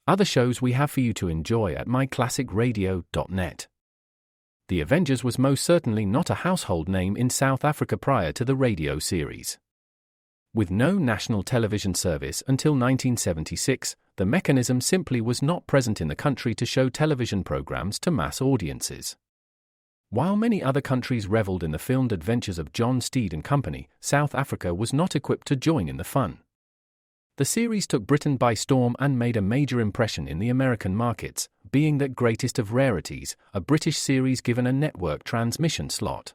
other shows we have for you to enjoy at myclassicradio.net. The Avengers was most certainly not a household name in South Africa prior to the radio series. With no national television service until 1976, the mechanism simply was not present in the country to show television programs to mass audiences. While many other countries reveled in the filmed adventures of John Steed and company, South Africa was not equipped to join in the fun. The series took Britain by storm and made a major impression in the American markets, being that greatest of rarities, a British series given a network transmission slot.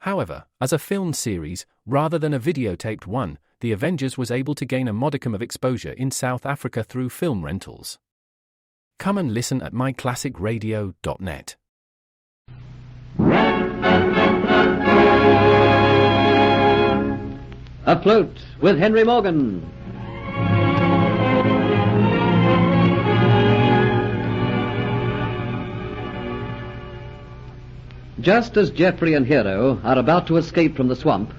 However, as a filmed series, rather than a videotaped one, The Avengers was able to gain a modicum of exposure in South Africa through film rentals. Come and listen at myclassicradio.net. Afloat with Henry Morgan. Just as Geoffrey and Hero are about to escape from the swamp,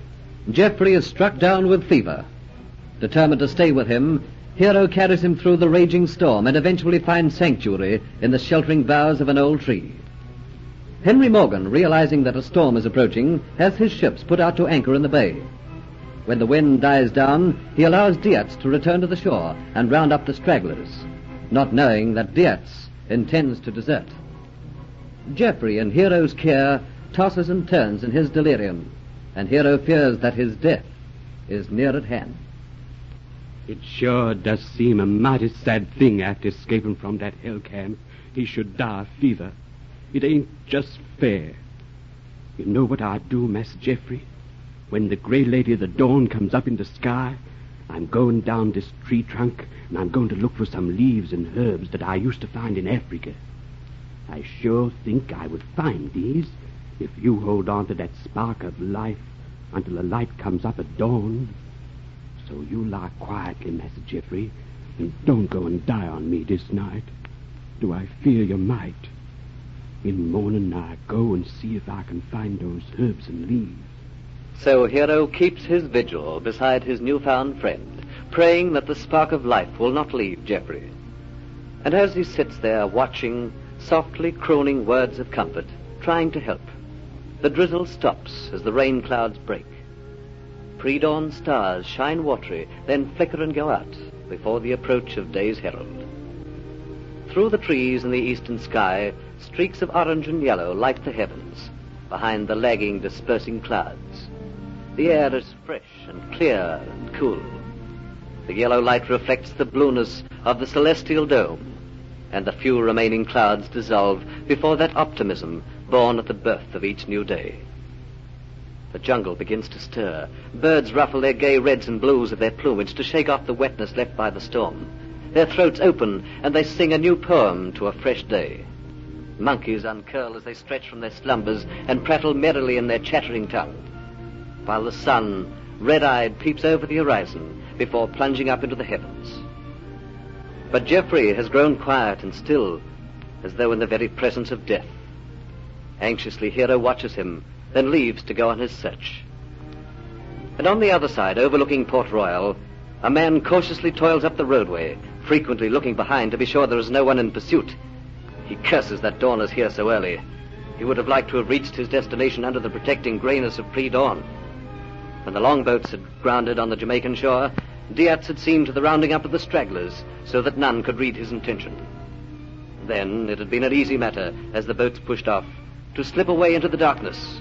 Geoffrey is struck down with fever. Determined to stay with him, Hero carries him through the raging storm and eventually finds sanctuary in the sheltering boughs of an old tree. Henry Morgan, realizing that a storm is approaching, has his ships put out to anchor in the bay. When the wind dies down, he allows Dietz to return to the shore and round up the stragglers, not knowing that Dietz intends to desert. Geoffrey, in Hero's care, tosses and turns in his delirium, and Hero fears that his death is near at hand. It sure does seem a mighty sad thing after escaping from that hell camp he should die of fever. It ain't just fair. You know what I do, Master Geoffrey? When the gray lady of the dawn comes up in the sky, I'm going down this tree trunk and I'm going to look for some leaves and herbs that I used to find in Africa. I sure think I would find these if you hold on to that spark of life until the light comes up at dawn. So you lie quietly, Master Geoffrey, and don't go and die on me this night. Do I fear you might? In the morning I go and see if I can find those herbs and leaves. So Hero keeps his vigil beside his newfound friend, praying that the spark of life will not leave Geoffrey. And as he sits there watching, softly crooning words of comfort, trying to help, the drizzle stops as the rain clouds break. Pre-dawn stars shine watery, then flicker and go out before the approach of day's herald. Through the trees in the eastern sky, streaks of orange and yellow light the heavens, behind the lagging, dispersing clouds. The air is fresh and clear and cool. The yellow light reflects the blueness of the celestial dome, and the few remaining clouds dissolve before that optimism born at the birth of each new day. The jungle begins to stir. Birds ruffle their gay reds and blues of their plumage to shake off the wetness left by the storm. Their throats open, and they sing a new poem to a fresh day. Monkeys uncurl as they stretch from their slumbers and prattle merrily in their chattering tongue, while the sun, red-eyed, peeps over the horizon before plunging up into the heavens. But Geoffrey has grown quiet and still, as though in the very presence of death. Anxiously, Hero watches him, then leaves to go on his search. And on the other side, overlooking Port Royal, a man cautiously toils up the roadway, frequently looking behind to be sure there is no one in pursuit. He curses that dawn is here so early. He would have liked to have reached his destination under the protecting grayness of pre-dawn. When the longboats had grounded on the Jamaican shore, Dietz had seen to the rounding up of the stragglers so that none could read his intention. Then it had been an easy matter, as the boats pushed off, to slip away into the darkness.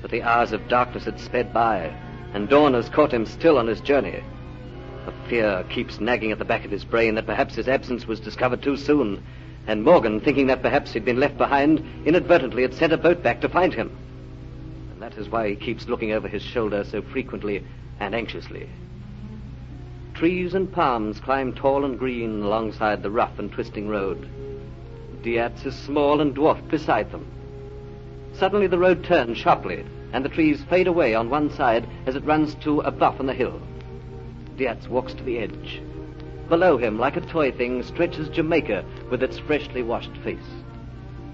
But the hours of darkness had sped by, and dawn has caught him still on his journey. A fear keeps nagging at the back of his brain that perhaps his absence was discovered too soon, and Morgan, thinking that perhaps he'd been left behind, inadvertently had sent a boat back to find him. And that is why he keeps looking over his shoulder so frequently and anxiously. Trees and palms climb tall and green alongside the rough and twisting road. Dietz is small and dwarfed beside them. Suddenly the road turns sharply, and the trees fade away on one side as it runs to a bluff on the hill. Dietz walks to the edge. Below him, like a toy thing, stretches Jamaica with its freshly washed face.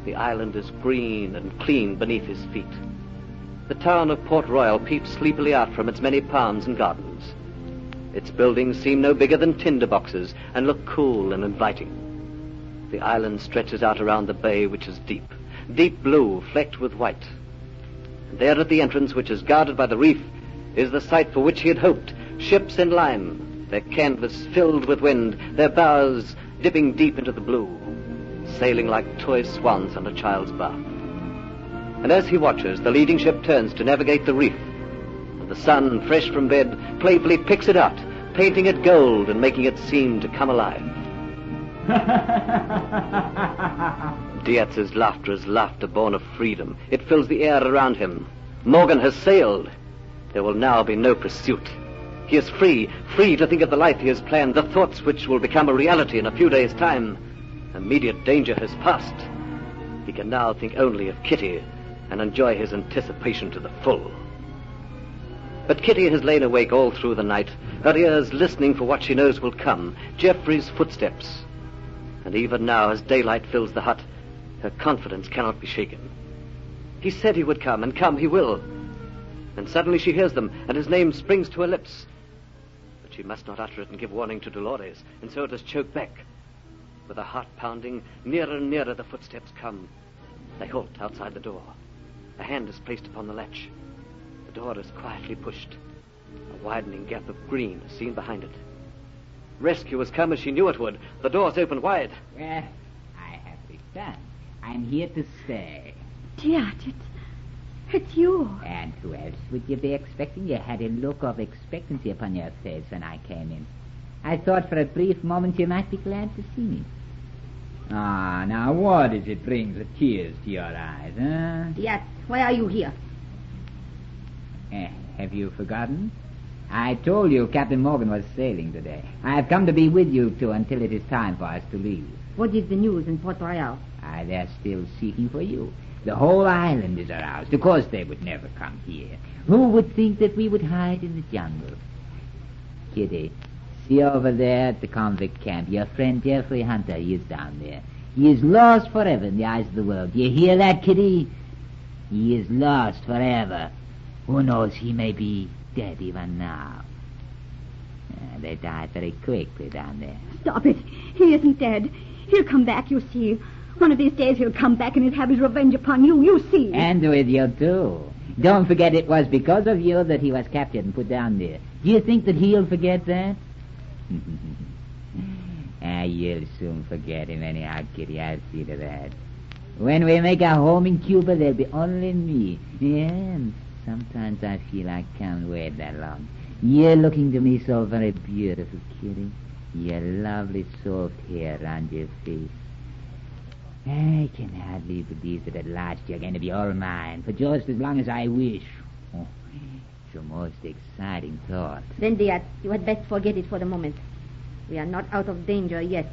The island is green and clean beneath his feet. The town of Port Royal peeps sleepily out from its many palms and gardens. Its buildings seem no bigger than tinder boxes and look cool and inviting. The island stretches out around the bay, which is deep, deep blue, flecked with white. And there at the entrance, which is guarded by the reef, is the sight for which he had hoped. Ships in line, their canvas filled with wind, their bows dipping deep into the blue, sailing like toy swans on a child's bath. And as he watches, the leading ship turns to navigate the reef, and the sun, fresh from bed, playfully picks it out, painting it gold and making it seem to come alive. Dietz's laughter is laughter born of freedom. It fills the air around him. Morgan has sailed. There will now be no pursuit. He is free to think of the life he has planned, the thoughts which will become a reality in a few days' time. Immediate danger has passed. He can now think only of Kitty and enjoy his anticipation to the full. But Kitty has lain awake all through the night, her ears listening for what she knows will come, Geoffrey's footsteps. And even now, as daylight fills the hut, her confidence cannot be shaken. He said he would come, and come he will. And suddenly she hears them, and his name springs to her lips. But she must not utter it and give warning to Dolores, and so it is choked back. With a heart pounding, nearer and nearer the footsteps come. They halt outside the door. A hand is placed upon the latch. The door is quietly pushed. A widening gap of green is seen behind it. Rescue has come as she knew it would. The door's opened wide. Well, I have returned. I'm here to stay. Dear, it's you. And who else would you be expecting? You had a look of expectancy upon your face when I came in. I thought for a brief moment you might be glad to see me. Ah, now what is it brings the tears to your eyes, huh? Yes, why are you here? Have you forgotten? I told you Captain Morgan was sailing today. I have come to be with you two until it is time for us to leave. What is the news in Port Royal? They're still seeking for you. The whole island is aroused. Of course they would never come here. Who would think that we would hide in the jungle? Kitty, see over there at the convict camp. Your friend Geoffrey Hunter, he is down there. He is lost forever in the eyes of the world. You hear that, Kitty? He is lost forever. Who knows, he may be dead even now. They died very quickly down there. Stop it. He isn't dead. He'll come back, you see. One of these days he'll come back and he'll have his revenge upon you, you see. And with you, too. Don't forget it was because of you that he was captured and put down there. Do you think that he'll forget that? You'll soon forget him anyhow, Kitty. I'll see to that. When we make our home in Cuba, there'll be only me. Yeah, and sometimes I feel I can't wait that long. You're looking to me so very beautiful, Kitty. Your lovely soft hair around your face. I can hardly believe that at last you're going to be all mine for just as long as I wish. Oh, it's a most exciting thought. Then, dear, you had best forget it for the moment. We are not out of danger yet.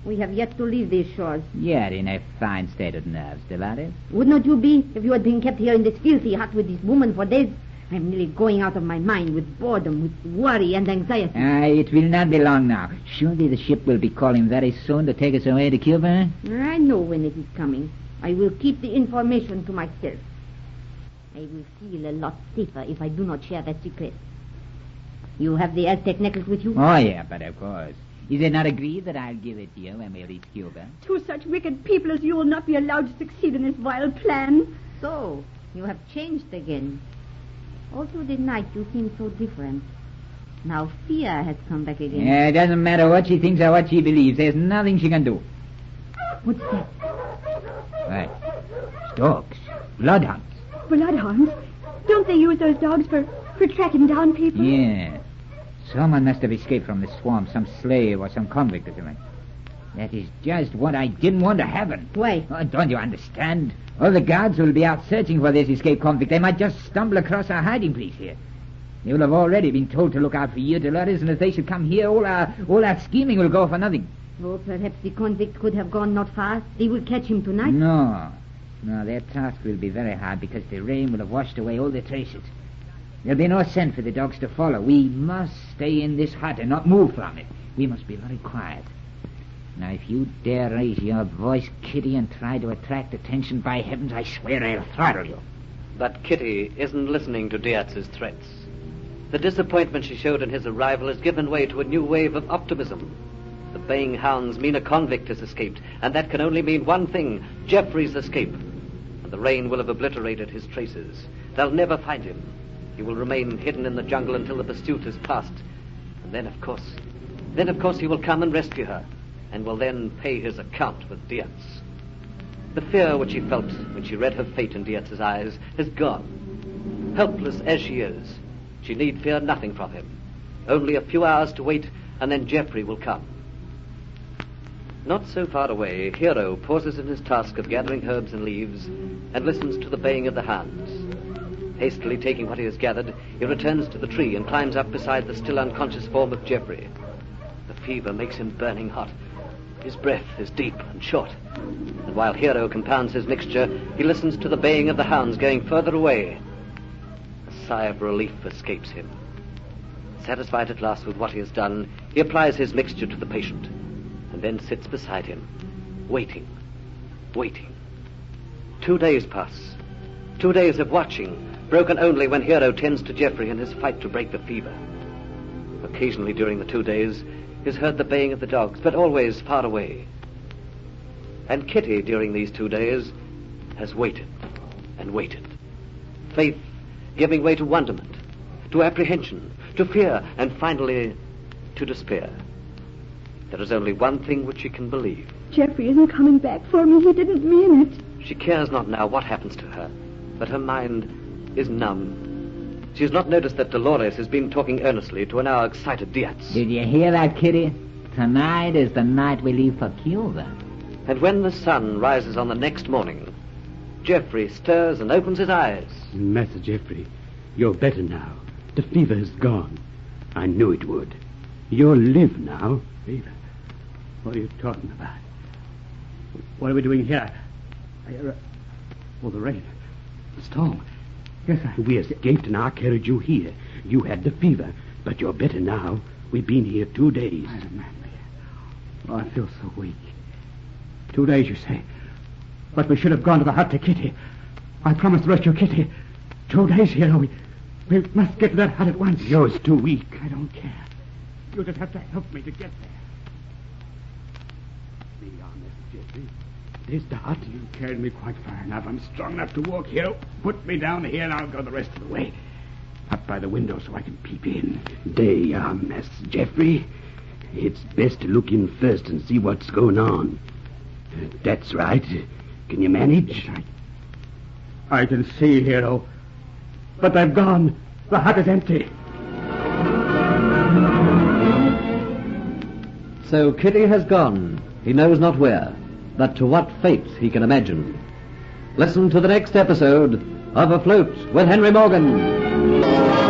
We have yet to leave these shores. You're in a fine state of nerves, Dolores. Would not you be if you had been kept here in this filthy hut with this woman for days? I'm nearly going out of my mind with boredom, with worry and anxiety. It will not be long now. Surely the ship will be calling very soon to take us away to Cuba. I know when it is coming. I will keep the information to myself. I will feel a lot safer if I do not share that secret. You have the Aztec necklace with you? Oh, yeah, but of course. Is it not agreed that I'll give it to you when we reach Cuba? Two such wicked people as you will not be allowed to succeed in this vile plan. So, you have changed again. All through the night you seemed so different. Now fear has come back again. Yeah, it doesn't matter what she thinks or what she believes. There's nothing she can do. What's that? What? Dogs. Bloodhounds. Bloodhounds? Don't they use those dogs for tracking down people? Yeah. Someone must have escaped from the swamp. Some slave or some convict or something. That is just what I didn't want to happen. Why? Oh, don't you understand? All the guards will be out searching for this escaped convict. They might just stumble across our hiding place here. They will have already been told to look out for you, Dolores, and if they should come here, all our scheming will go for nothing. Oh, perhaps the convict could have gone not far. They will catch him tonight. No, their task will be very hard because the rain will have washed away all the traces. There'll be no scent for the dogs to follow. We must stay in this hut and not move from it. We must be very quiet. Now, if you dare raise your voice, Kitty, and try to attract attention, by heavens, I swear I'll throttle you. But Kitty isn't listening to Dietz's threats. The disappointment she showed in his arrival has given way to a new wave of optimism. The baying hounds mean a convict has escaped, and that can only mean one thing, Geoffrey's escape. And the rain will have obliterated his traces. They'll never find him. He will remain hidden in the jungle until the pursuit is past. And then, of course, he will come and rescue her, and will then pay his account with Dietz. The fear which she felt when she read her fate in Dietz's eyes has gone. Helpless as she is, she need fear nothing from him. Only a few hours to wait, and then Geoffrey will come. Not so far away, Hero pauses in his task of gathering herbs and leaves and listens to the baying of the hounds. Hastily taking what he has gathered, he returns to the tree and climbs up beside the still unconscious form of Geoffrey. The fever makes him burning hot. His breath is deep and short. And while Hero compounds his mixture, he listens to the baying of the hounds going further away. A sigh of relief escapes him. Satisfied at last with what he has done, he applies his mixture to the patient, and then sits beside him, waiting. 2 days pass. 2 days of watching, broken only when Hero tends to Geoffrey in his fight to break the fever. Occasionally during the 2 days, he has heard the baying of the dogs, but always far away. And Kitty, during these 2 days, has waited and waited. Faith giving way to wonderment, to apprehension, to fear, and finally to despair. There is only one thing which she can believe. Geoffrey isn't coming back for me. He didn't mean it. She cares not now what happens to her, but her mind is numb. She has not noticed that Dolores has been talking earnestly to an now excited Dietz. Did you hear that, Kitty? Tonight is the night we leave for Cuba. And when the sun rises on the next morning, Geoffrey stirs and opens his eyes. Master Geoffrey, you're better now. The fever is gone. I knew it would. You'll live now. Fever? What are you talking about? What are we doing here? The rain. The storm. Yes, We escaped and I carried you here. You had the fever, but you're better now. We've been here 2 days. I remember. Oh, I feel so weak. 2 days, you say? But we should have gone to the hut to Kitty. I promised to rescue Kitty. 2 days here. We must get to that hut at once. You're too weak. I don't care. You'll just have to help me to get there. Be honest, Geoffrey. There's the hut. You carried me quite far enough. I'm strong enough to walk here. Put me down here and I'll go the rest of the way. Up by the window so I can peep in. There you are, Master Geoffrey. It's best to look in first and see what's going on. That's right. Can you manage? I can see, Hero. But they've gone. The hut is empty. So Kitty has gone. He knows not where, but to what fate he can imagine. Listen to the next episode of Afloat with Henry Morgan.